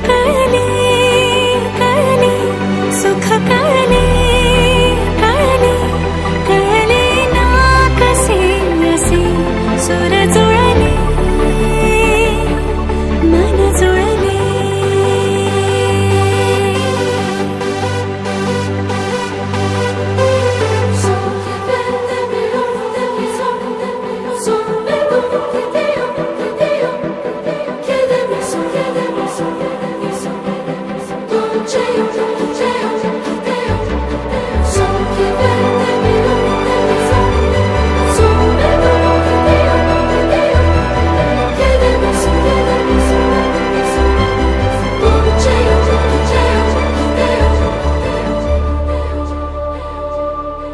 कळले कळले सुख कळले कळले कळले ना कसे असे सुर जुळले मन जुळले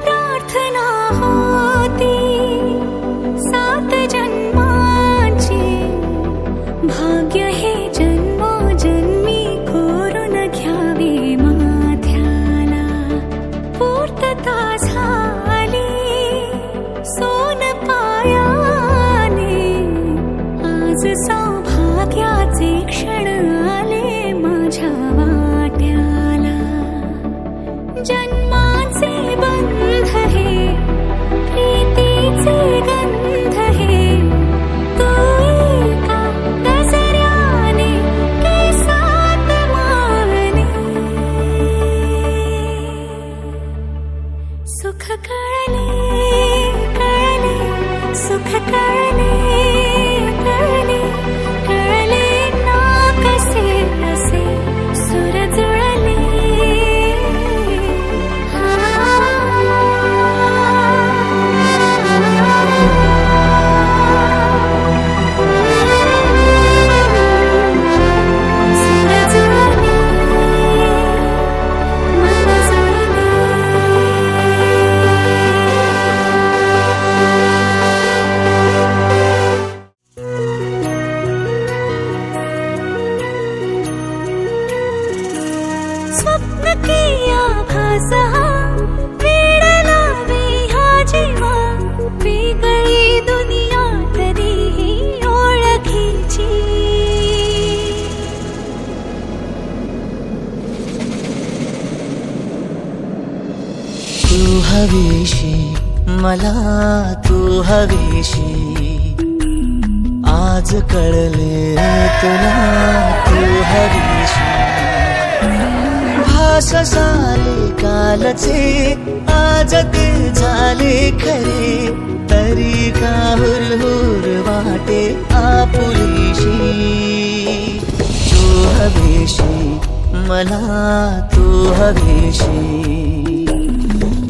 प्रार्थना होती 7 जन्मांची भाग्य हे जन्मोजन्मी कोरून घ्यावे माथ्याला पूर्तता झाली सोन पायाने आज सौभाग्याचे क्षण आले माझ्या वाट्याला जन्माचे बंध हे प्रीतीचे गंध हे तू एका गजऱ्याने केसात मावने सुख कळले कळले सुख कळले कळले कळले ना कसे असे सुर जुळले स्वप्न किया भासा वेड लावे हा जीवा वेगळी दुनिया तरीही ओळखीची तू हवीशी मला तू हवीशी आज कळले तुला तू हवीशी भास झाले कालचे आज ते झाले खरे तरी का हुरहुर वाटे आपुलीशी तू हवीशी मला तू हवीशी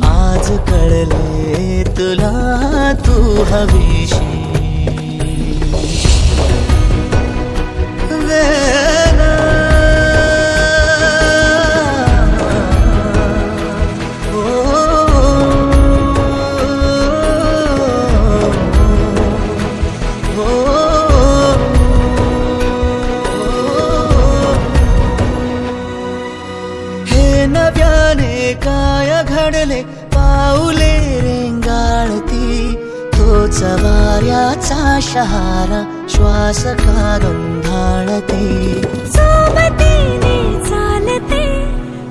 आज कळले तुला तू हवीशी नव्याने काय घडले पाऊले रेंगाळती तोच वाऱ्याचा शहारा श्वास का गंधाळते सोबतीने चालते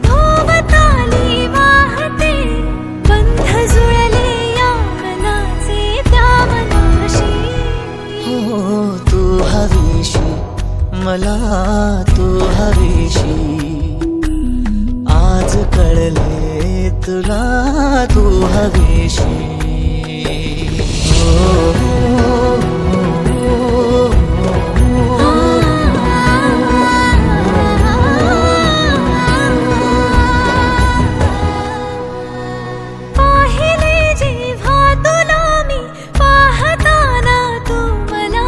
भोवताली वाहते बंध जुळले या मनाचे त्या मनाशी हो तू हवीशी मला तू हवीशी आज कळले तुला तू हवीशी पाहिले जेव्हा तुला मी पाहताना तू मला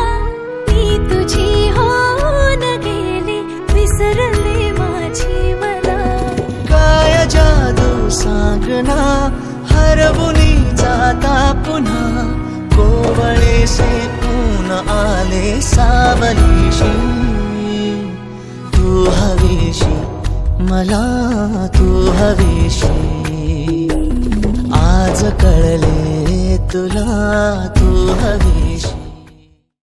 मी तुझी होऊन गेले विसरले माझी मला काय जादू सांगना हरवुनी जाता पुन्हा कोवळे से ऊन आले सावलीशी तू हवीशी मला तू हवीशी आज कळले तुला तू हवीशी